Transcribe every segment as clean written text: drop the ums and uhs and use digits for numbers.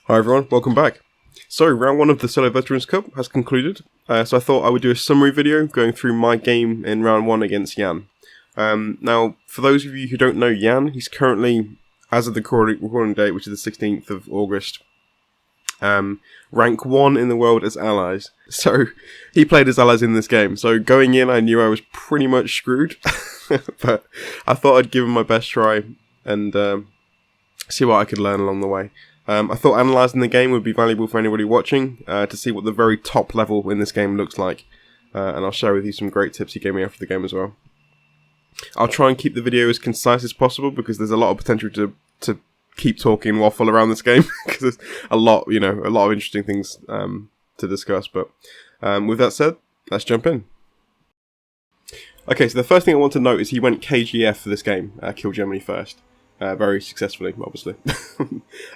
Hi everyone, welcome back. So, round 1 of the Solo Veterans Cup has concluded, so I thought I would do a summary video going through my game in round 1 against Jan. Now, for those of you who don't know Jan, he's currently, as of the recording date, which is the 16th of August, rank 1 in the world as allies. So, he played as allies in this game, so going in I knew I was pretty much screwed, but I thought I'd give him my best try and see what I could learn along the way. I thought analysing the game would be valuable for anybody watching, to see what the very top level in this game looks like, and I'll share with you some great tips he gave me after the game as well. I'll try and keep the video as concise as possible because there's a lot of potential to keep talking and waffle around this game, because there's a lot of interesting things to discuss, but with that said, let's jump in. Okay, so the first thing I want to note is he went KGF for this game, Kill Germany First. Very successfully, obviously.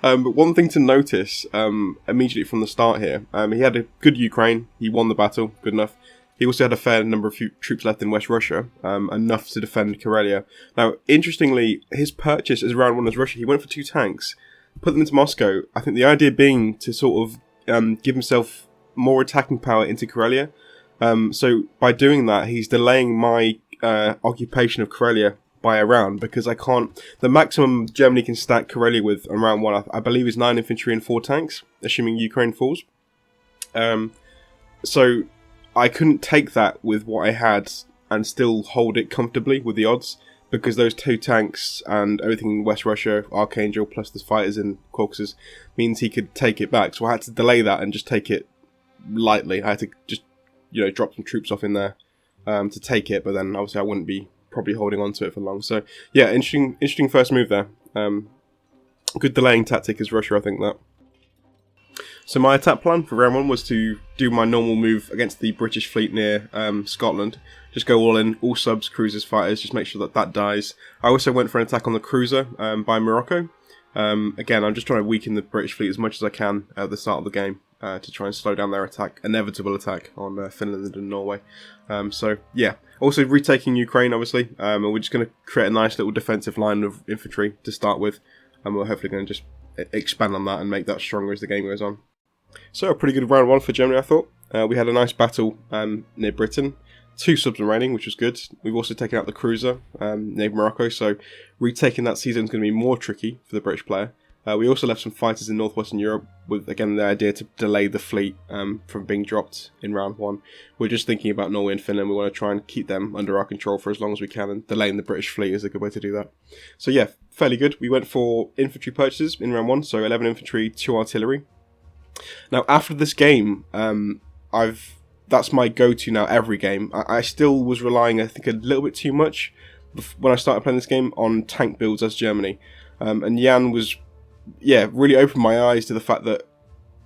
But one thing to notice immediately from the start here, he had a good Ukraine, he won the battle, good enough. He also had a fair number of troops left in West Russia, enough to defend Karelia. Now, interestingly, his purchase as round 1 as Russia, he went for 2 tanks, put them into Moscow. I think the idea being to sort of give himself more attacking power into Karelia. So by doing that, he's delaying my occupation of Karelia by a round, because I can't. The maximum Germany can stack Karelia with on round 1, I believe, is 9 infantry and 4 tanks, assuming Ukraine falls. So I couldn't take that with what I had and still hold it comfortably with the odds, because those 2 tanks and everything in West Russia, Archangel, plus the fighters in Caucasus, means he could take it back. So I had to delay that and just take it lightly. I had to just drop some troops off in there to take it, but then obviously I wouldn't be probably holding on to it for long. So yeah, interesting first move there. Good delaying tactic as Russia, I think that. So my attack plan for round 1 was to do my normal move against the British fleet near Scotland. Just go all in, all subs, cruisers, fighters, just make sure that dies. I also went for an attack on the cruiser by Morocco. Again, I'm just trying to weaken the British fleet as much as I can at the start of the game, to try and slow down their inevitable attack on Finland and Norway. So yeah, also retaking Ukraine, obviously, and we're just going to create a nice little defensive line of infantry to start with, and we're hopefully going to just expand on that and make that stronger as the game goes on. So a pretty good round 1 for Germany, I thought. We had a nice battle near Britain. 2 subs remaining, which was good. We've also taken out the cruiser near Morocco, so retaking that season is going to be more tricky for the British player. We also left some fighters in northwestern Europe with, again, the idea to delay the fleet from being dropped in round 1. We're just thinking about Norway and Finland. We want to try and keep them under our control for as long as we can, and delaying the British fleet is a good way to do that. So yeah, fairly good. We went for infantry purchases in round 1, so 11 infantry, 2 artillery. Now, after this game, that's my go-to now every game. I still was relying, I think, a little bit too much when I started playing this game on tank builds as Germany. And Jan was, really opened my eyes to the fact that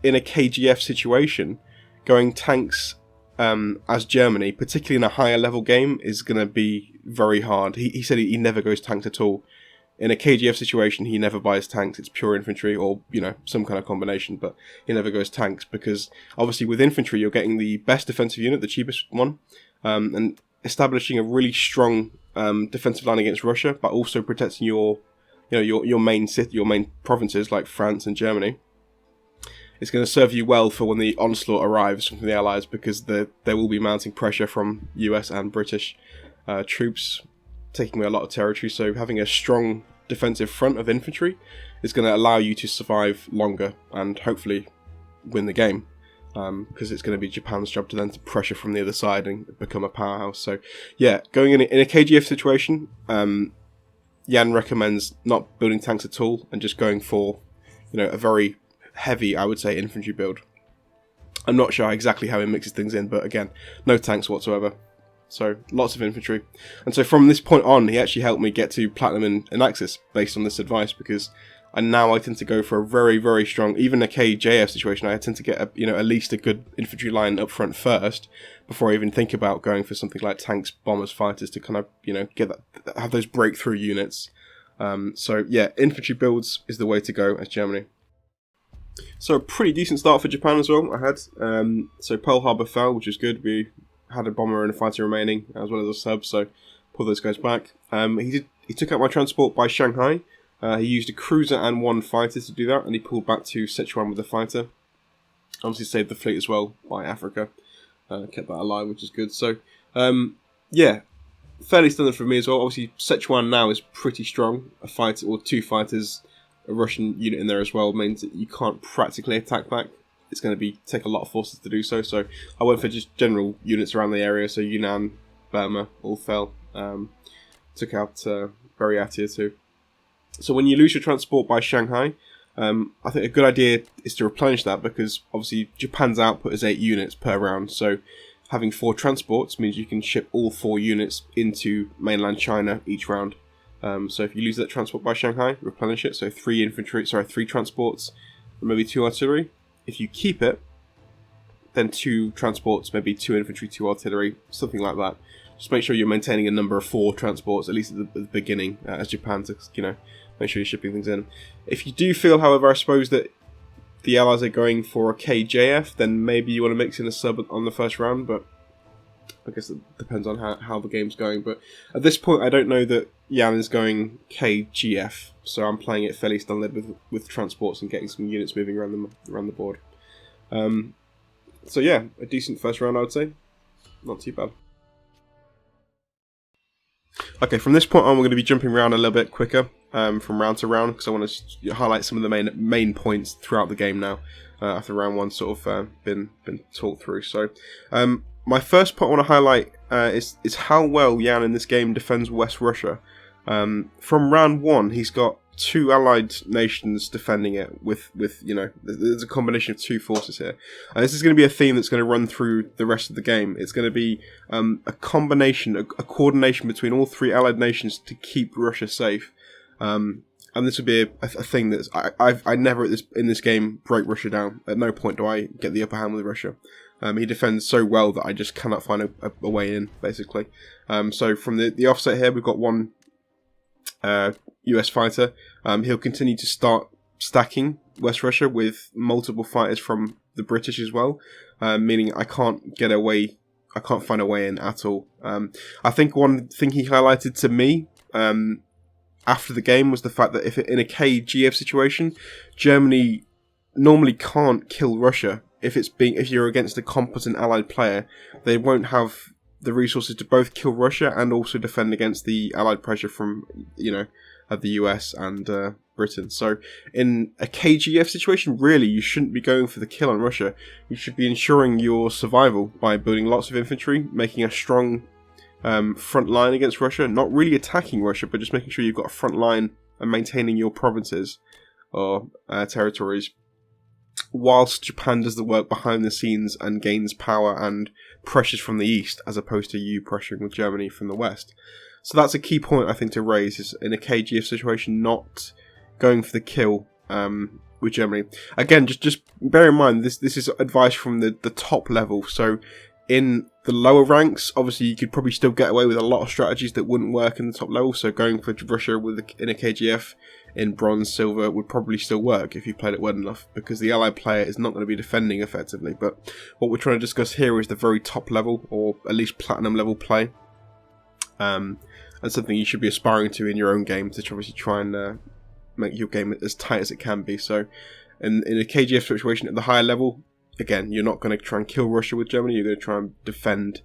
in a KGF situation, going tanks as Germany, particularly in a higher level game, is going to be very hard. He said he never goes tanks at all. In a KGF situation, he never buys tanks. It's pure infantry or, some kind of combination, but he never goes tanks because, obviously, with infantry, you're getting the best defensive unit, the cheapest one, and establishing a really strong defensive line against Russia, but also protecting your main city, your main provinces like France and Germany. It's going to serve you well for when the onslaught arrives from the Allies, because there will be mounting pressure from US and British troops, taking away a lot of territory, so having a strong defensive front of infantry is going to allow you to survive longer and hopefully win the game, because it's going to be Japan's job to then to pressure from the other side and become a powerhouse. So yeah, going in a KGF situation, Jan recommends not building tanks at all and just going for a very heavy, I would say, infantry build. I'm not sure exactly how he mixes things in, but again, no tanks whatsoever. So lots of infantry. And so from this point on, he actually helped me get to Platinum in Axis based on this advice, because I tend to go for a very, very strong, even a KJF situation, I tend to get at least a good infantry line up front first before I even think about going for something like tanks, bombers, fighters to kind of, have those breakthrough units. So yeah, infantry builds is the way to go as Germany. So a pretty decent start for Japan as well, I had. So Pearl Harbor fell, which is good. We had a bomber and a fighter remaining, as well as a sub, so pull those guys back. He took out my transport by Shanghai, He used a cruiser and 1 fighter to do that, and he pulled back to Sichuan with a fighter. Obviously saved the fleet as well by Africa. Kept that alive, which is good. So, yeah, fairly standard for me as well. Obviously, Sichuan now is pretty strong. A fighter or 2 fighters, a Russian unit in there as well means that you can't practically attack back. It's going to take a lot of forces to do so. So I went for just general units around the area. So Yunnan, Burma, all fell. Took out Buryatia too. So when you lose your transport by Shanghai, I think a good idea is to replenish that, because obviously Japan's output is 8 units per round. So having 4 transports means you can ship all 4 units into mainland China each round. So if you lose that transport by Shanghai, replenish it. So 3 transports, maybe 2 artillery. If you keep it, then 2 transports, maybe 2 infantry, 2 artillery, something like that. Just make sure you're maintaining a number of 4 transports, at least at the beginning, as Japan, to make sure you're shipping things in. If you do feel, however, I suppose that the Allies are going for a KJF, then maybe you want to mix in a sub on the first round, but I guess it depends on how the game's going. But at this point, I don't know that Yan is going KGF, so I'm playing it fairly standard with transports and getting some units moving around the board. So yeah, a decent first round, I would say. Not too bad. Okay, from this point on, we're going to be jumping around a little bit quicker from round to round, because I want to highlight some of the main points throughout the game now, after round 1 sort of been talked through. So my first point I want to highlight is how well Yan in this game defends West Russia. From round 1, he's got 2 allied nations defending it with there's a combination of 2 forces here. And this is going to be a theme that's going to run through the rest of the game. It's going to be a combination, a coordination between all 3 allied nations to keep Russia safe. And this would be a thing that I never in this game break Russia down. At no point do I get the upper hand with Russia. He defends so well that I just cannot find a way in, basically. So from the offset here, we've got 1 US fighter. He'll continue to start stacking West Russia with multiple fighters from the British as well, meaning I can't find a way in at all. I think one thing he highlighted to me after the game was the fact that if in a KGF situation, Germany normally can't kill Russia. If you're against a competent allied player, they won't have the resources to both kill Russia and also defend against the allied pressure from the US and Britain. So in a KGF situation, really you shouldn't be going for the kill on Russia. You should be ensuring your survival by building lots of infantry, making a strong front line against Russia, not really attacking Russia, but just making sure you've got a front line and maintaining your provinces or territories, whilst Japan does the work behind the scenes and gains power and pressures from the east, as opposed to you pressuring with Germany from the west. So that's a key point I think to raise, is in a KGF situation not going for the kill with Germany. Again, just bear in mind this is advice from the top level. So in the lower ranks, obviously you could probably still get away with a lot of strategies that wouldn't work in the top level. So going for Russia in a KGF in bronze, silver would probably still work if you played it well enough, because the allied player is not going to be defending effectively. But what we're trying to discuss here is the very top level, or at least platinum level play, and something you should be aspiring to in your own game to obviously try and make your game as tight as it can be. So in a KGF situation at the higher level, again, you're not going to try and kill Russia with Germany. You're going to try and defend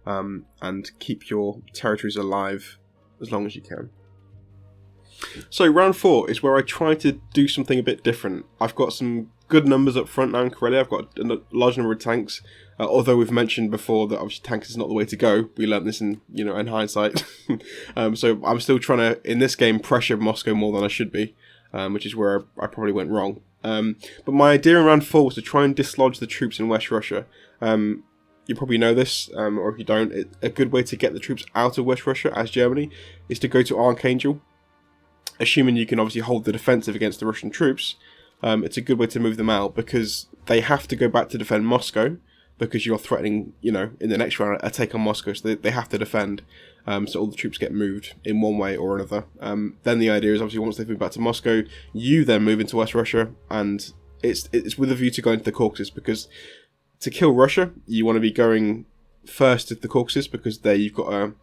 and keep your territories alive as long as you can. So round 4 is where I try to do something a bit different. I've got some good numbers up front now in Karelia. I've got a large number of tanks. Although we've mentioned before that obviously tanks is not the way to go. We learned this in hindsight. So I'm still trying to, in this game, pressure Moscow more than I should be, which is where I probably went wrong. But my idea in round 4 was to try and dislodge the troops in West Russia. You probably know this, or if you don't, a good way to get the troops out of West Russia as Germany is to go to Archangel. Assuming you can obviously hold the defensive against the Russian troops, it's a good way to move them out, because they have to go back to defend Moscow, because you're threatening, in the next round, a take on Moscow, so they have to defend, so all the troops get moved in one way or another. Then the idea is, obviously, once they've moved back to Moscow, you then move into West Russia, and it's with a view to going to the Caucasus, because to kill Russia, you want to be going first to the Caucasus, because there you've got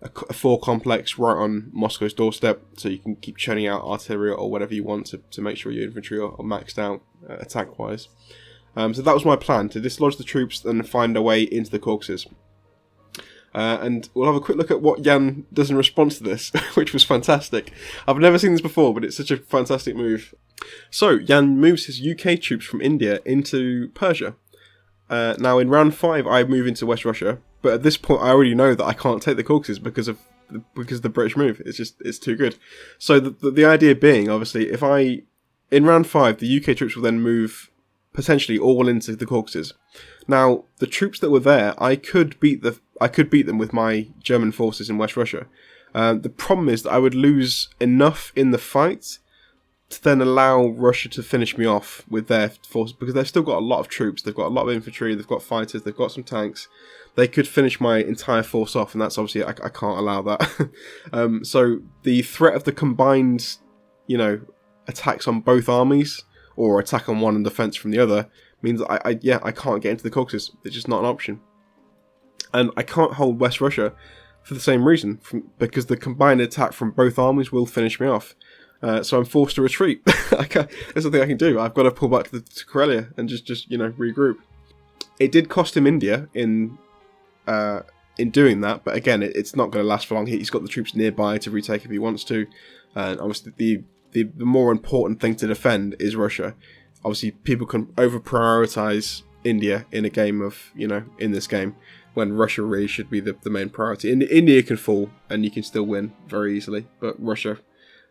a a 4 complex right on Moscow's doorstep, so you can keep churning out artillery or whatever you want to make sure your infantry are maxed out attack-wise. So that was my plan, to dislodge the troops and find a way into the Caucasus. And we'll have a quick look at what Jan does in response to this, which was fantastic. I've never seen this before, but it's such a fantastic move. So, Jan moves his UK troops from India into Persia. Now, in round 5, I move into West Russia, but at this point, I already know that I can't take the Caucasus because of the British move. It's too good. So, the idea being, obviously, in round 5, the UK troops will then move potentially all into the Caucasus. Now, the troops that were there, I could beat them with my German forces in West Russia. The problem is that I would lose enough in the fight to then allow Russia to finish me off with their forces, because they've still got a lot of troops, they've got a lot of infantry, they've got fighters, they've got some tanks. They could finish my entire force off, and that's obviously, I can't allow that. So the threat of the combined, attacks on both armies, or attack on one and defense from the other, means that I can't get into the Caucasus. It's just not an option. And I can't hold West Russia for the same reason, because the combined attack from both armies will finish me off. So I'm forced to retreat. There's nothing I can do. I've got to pull back to Karelia and just regroup. It did cost him India in doing that, but again, it's not going to last for long. He's got the troops nearby to retake if he wants to. And obviously, the more important thing to defend is Russia. Obviously, people can over-prioritize India in a game of, in this game, when Russia really should be the main priority. India can fall, and you can still win very easily, but Russia,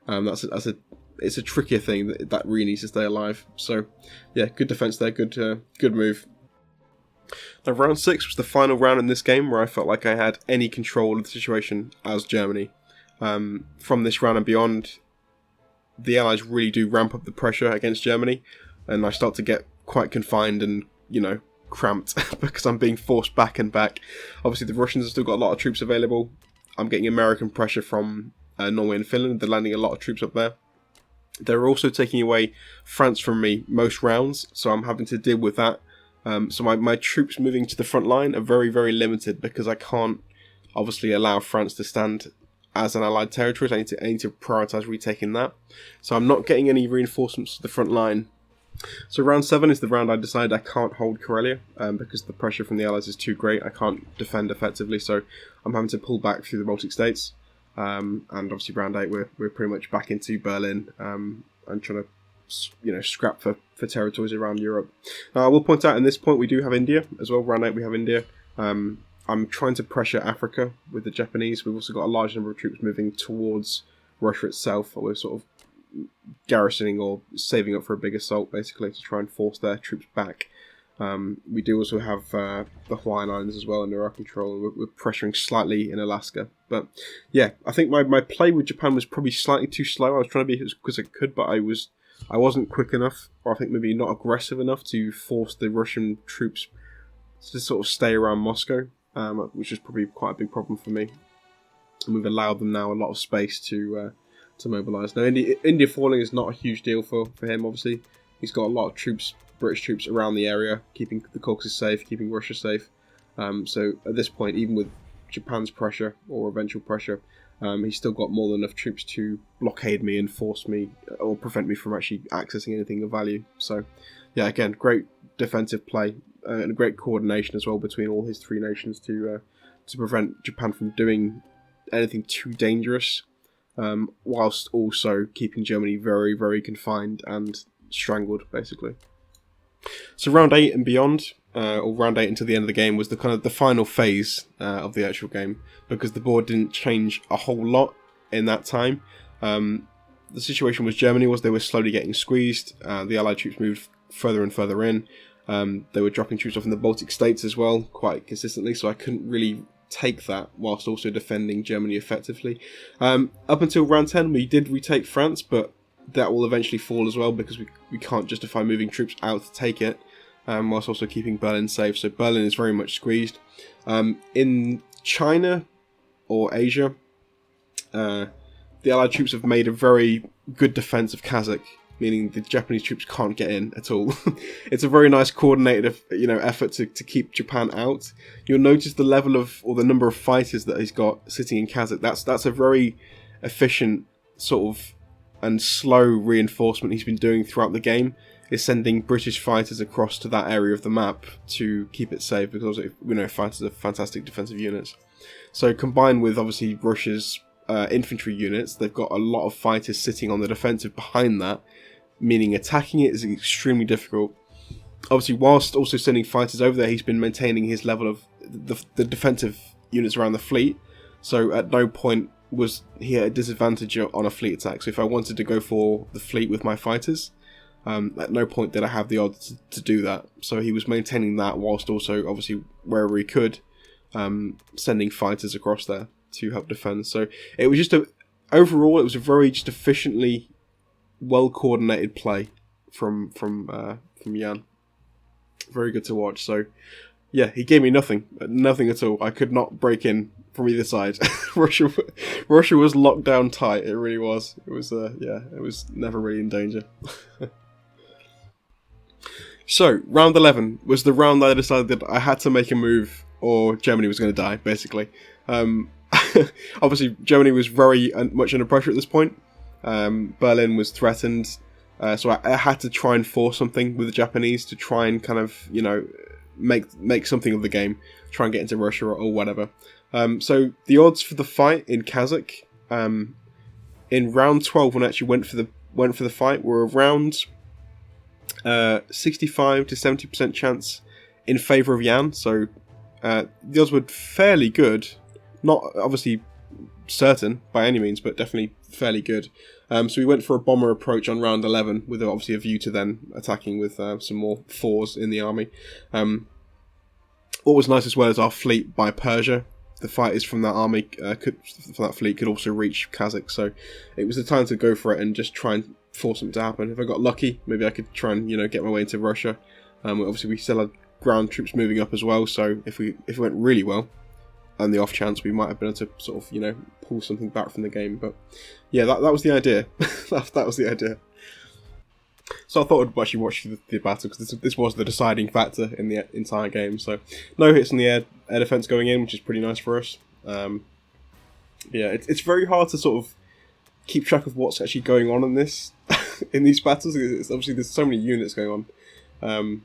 it's a trickier thing that really needs to stay alive. So, yeah, good defense there, good move. Now, round 6 was the final round in this game where I felt like I had any control of the situation as Germany. From this round and beyond, the Allies really do ramp up the pressure against Germany, and I start to get quite confined and, cramped because I'm being forced back and back. Obviously, the Russians have still got a lot of troops available. I'm getting American pressure from Norway and Finland. They're landing a lot of troops up there. They're also taking away France from me most rounds, so I'm having to deal with that. So my troops moving to the front line are very, very limited because I can't obviously allow France to stand as an allied territory. So I need to prioritise retaking that. So I'm not getting any reinforcements to the front line. So round 7 is the round I decided I can't hold Karelia because the pressure from the Allies is too great. I can't defend effectively, so I'm having to pull back through the Baltic states. And obviously round 8 we're pretty much back into Berlin and trying to scrap for territories around Europe. Now I will point out in this point we do have India as well. Round 8 we have India. I'm trying to pressure Africa with the Japanese. We've also got a large number of troops moving towards Russia itself. We're sort of garrisoning or saving up for a big assault, basically, to try and force their troops back. We do also have the Hawaiian Islands as well under our control. We're pressuring slightly in Alaska. But yeah, I think my play with Japan was probably slightly too slow. I was trying to be as quick as I could, but I wasn't quick enough, or I think maybe not aggressive enough to force the Russian troops to sort of stay around Moscow, which is probably quite a big problem for me. And we've allowed them now a lot of space to mobilise. Now, India falling is not a huge deal for him, obviously. He's got a lot of troops, British troops around the area, keeping the Caucasus safe, keeping Russia safe. So at this point, even with Japan's pressure, or eventual pressure, he's still got more than enough troops to blockade me and force me, or prevent me from actually accessing anything of value. So, yeah, again, great defensive play, and great coordination as well between all his 3 nations to prevent Japan from doing anything too dangerous, whilst also keeping Germany very, very confined and strangled, basically. So round 8 and beyond, or round 8 until the end of the game, was the final phase of the actual game, because the board didn't change a whole lot in that time. The situation with Germany was they were slowly getting squeezed. The Allied troops moved further and further in. They were dropping troops off in the Baltic states as well, quite consistently, so I couldn't really take that whilst also defending Germany effectively. Up until round 10 we did retake France, but that will eventually fall as well, because we can't justify moving troops out to take it, whilst also keeping Berlin safe. So Berlin is very much squeezed. In China or Asia, the Allied troops have made a very good defence of Kazakh, meaning the Japanese troops can't get in at all. It's a very nice coordinated, effort to keep Japan out. You'll notice the level of, or the number of fighters that he's got sitting in Kazakh. That's a very efficient sort of and slow reinforcement he's been doing throughout the game, is sending British fighters across to that area of the map to keep it safe, because fighters are fantastic defensive units. So combined with obviously Russia's infantry units, they've got a lot of fighters sitting on the defensive behind that, meaning attacking it is extremely difficult. Obviously, whilst also sending fighters over there, he's been maintaining his level of the defensive units around the fleet, so at no point was he at a disadvantage on a fleet attack. So if I wanted to go for the fleet with my fighters, at no point did I have the odds to do that. So he was maintaining that whilst also, obviously, wherever he could, sending fighters across there to help defend. So it was overall, it was a very just efficiently well coordinated play from Jan. Very good to watch. So yeah, he gave me nothing at all. I could not break in from either side. Russia was locked down tight. It really was. It was it was never really in danger. So round 11 was the round that I decided that I had to make a move or Germany was going to die, basically. Obviously, Germany was very much under pressure at this point. Berlin was threatened, so I had to try and force something with the Japanese to try and kind of, make something of the game, try and get into Russia or whatever. So the odds for the fight in Kazakh, in round 12, when I actually went for the fight, were around 65 to 70% chance in favour of Jan. So the odds were fairly good. Not obviously certain by any means, but definitely fairly good. So we went for a bomber approach on round 11 with obviously a view to then attacking with some more fours in the army. What was nice as well is our fleet by Persia. The fighters from that army, from that fleet, could also reach Kazakh. So it was the time to go for it and just try and force something to happen. If I got lucky, maybe I could try and get my way into Russia. Obviously, we still had ground troops moving up as well. So if it went really well, and the off chance, we might have been able to sort of pull something back from the game. But yeah, that was the idea. that was the idea. So I thought I'd actually watch the battle, because this was the deciding factor in the entire game. So no hits on the air defense going in, which is pretty nice for us. Yeah, it's very hard to sort of keep track of what's actually going on in this in these battles. It's obviously there's so many units going on.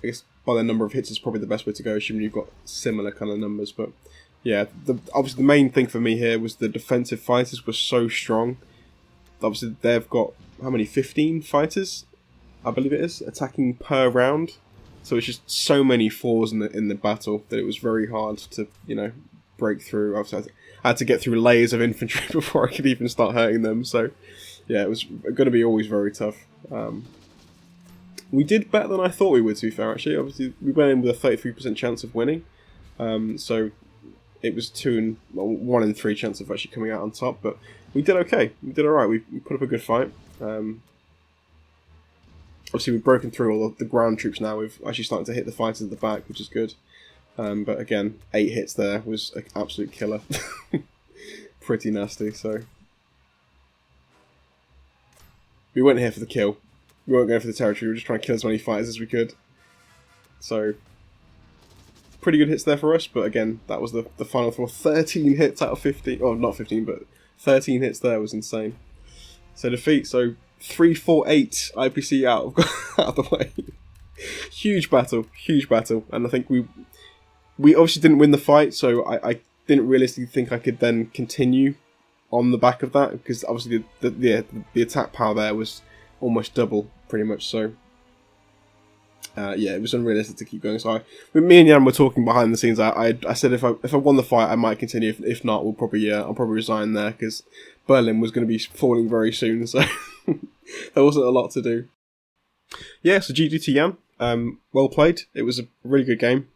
I guess by the number of hits is probably the best way to go, assuming you've got similar kind of numbers. But yeah, obviously the main thing for me here was the defensive fighters were so strong. Obviously they've got, how many, 15 fighters, I believe it is, attacking per round. So it's just so many fours in the battle that it was very hard to break through. Obviously I had to get through layers of infantry before I could even start hurting them. So yeah, it was going to be always very tough. We did better than I thought we would, to be fair, actually. Obviously, we went in with a 33% chance of winning. So it was 1 in 3 chance of actually coming out on top. But we did okay. We did alright. We put up a good fight. Obviously, we've broken through all the ground troops now. We've actually started to hit the fighters at the back, which is good. But again, 8 hits there was an absolute killer. Pretty nasty, so... We went here for the kill. We weren't going for the territory, we were just trying to kill as many fighters as we could. So, pretty good hits there for us, but again, that was the final for 13 hits out of 15. Oh, not 15, but 13 hits there was insane. So defeat, 3-4-8 IPC out of the way. Huge battle, and I think we obviously didn't win the fight, so I didn't realistically think I could then continue on the back of that, because obviously the attack power there was almost double, pretty much. So yeah, it was unrealistic to keep going. So me and Jan were talking behind the scenes. I said if I won the fight, I might continue. If not, I'll probably resign there, because Berlin was going to be falling very soon. So there wasn't a lot to do. Yeah, so GG to Jan. Well played. It was a really good game.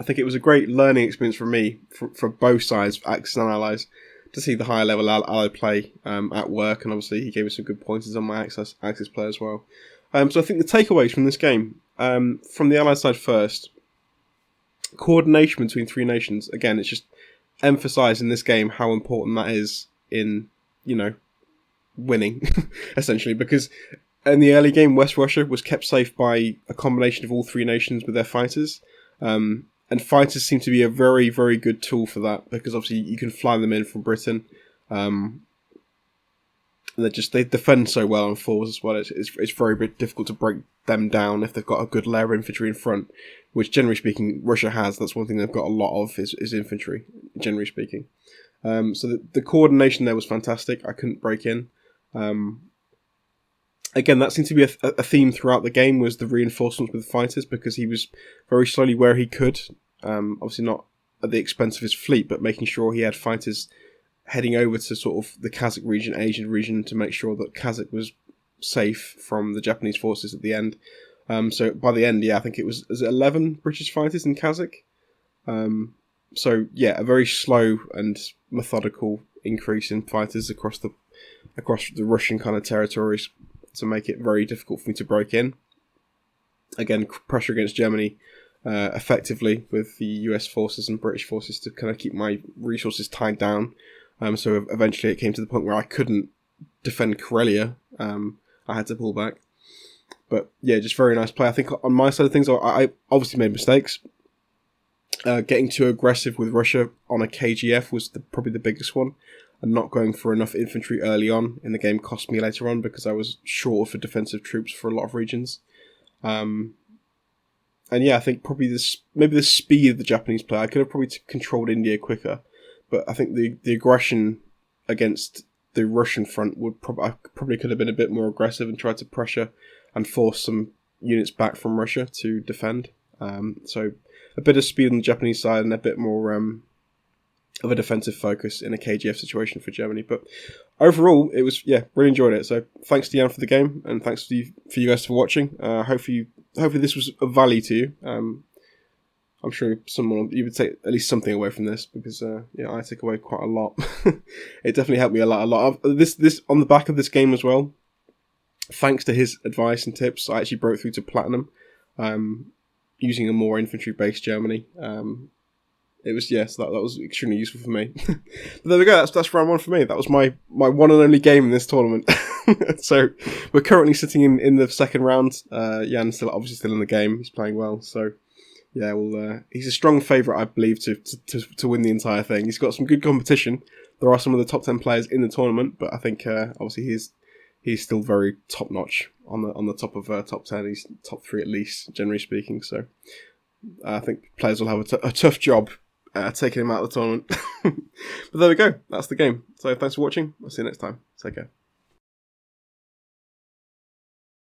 I think it was a great learning experience for me, for both sides, Axis and Allies, to see the higher level ally play at work, and obviously he gave us some good pointers on my Axis play as well. So I think the takeaways from this game, from the Allied side first, coordination between 3 nations. Again, it's just emphasised in this game how important that is in, winning, essentially, because in the early game, West Russia was kept safe by a combination of all three nations with their fighters. And fighters seem to be a very, very good tool for that, because obviously you can fly them in from Britain. They defend so well on fours as well. It's very difficult to break them down if they've got a good layer of infantry in front, which generally speaking Russia has. That's one thing they've got a lot of is infantry, generally speaking. So the coordination there was fantastic. I couldn't break in. Again, that seemed to be a theme throughout the game, was the reinforcements with fighters, because he was very slowly where he could. Obviously not at the expense of his fleet, but making sure he had fighters heading over to sort of the Kazakh region, Asian region, to make sure that Kazakh was safe from the Japanese forces at the end. So by the end, I think it was 11 British fighters in Kazakh. So a very slow and methodical increase in fighters across the Russian kind of territories, to make it very difficult for me to break in. Again, pressure against Germany effectively with the US forces and British forces to kind of keep my resources tied down. So eventually it came to the point where I couldn't defend Karelia. I had to pull back. But just very nice play. I think on my side of things, I obviously made mistakes. Getting too aggressive with Russia on a KGF was probably the biggest one. And not going for enough infantry early on in the game cost me later on, because I was short for defensive troops for a lot of regions. And I think probably maybe the speed of the Japanese play, I could have probably controlled India quicker, but I think the aggression against the Russian front I probably could have been a bit more aggressive and tried to pressure and force some units back from Russia to defend. So a bit of speed on the Japanese side and a bit more of a defensive focus in a KGF situation for Germany. But overall, it was, really enjoyed it. So thanks to Jan for the game, and thanks for you guys for watching. Hopefully this was of value to you. I'm sure you would take at least something away from this, because I took away quite a lot. It definitely helped me a lot. This on the back of this game as well. Thanks to his advice and tips, I actually broke through to Platinum, using a more infantry-based Germany. It was, so that was extremely useful for me. But there we go, that's round one for me. That was my one and only game in this tournament. So we're currently sitting in the second round. Jan's obviously still in the game. He's playing well. So he's a strong favourite, I believe, to win the entire thing. He's got some good competition. There are some of the top 10 players in the tournament, but I think obviously he's still very top notch on the top of top 10. He's top 3 at least, generally speaking. So I think players will have a tough job taking him out of the tournament. But there we go. That's the game. So thanks for watching. I'll see you next time. Take care.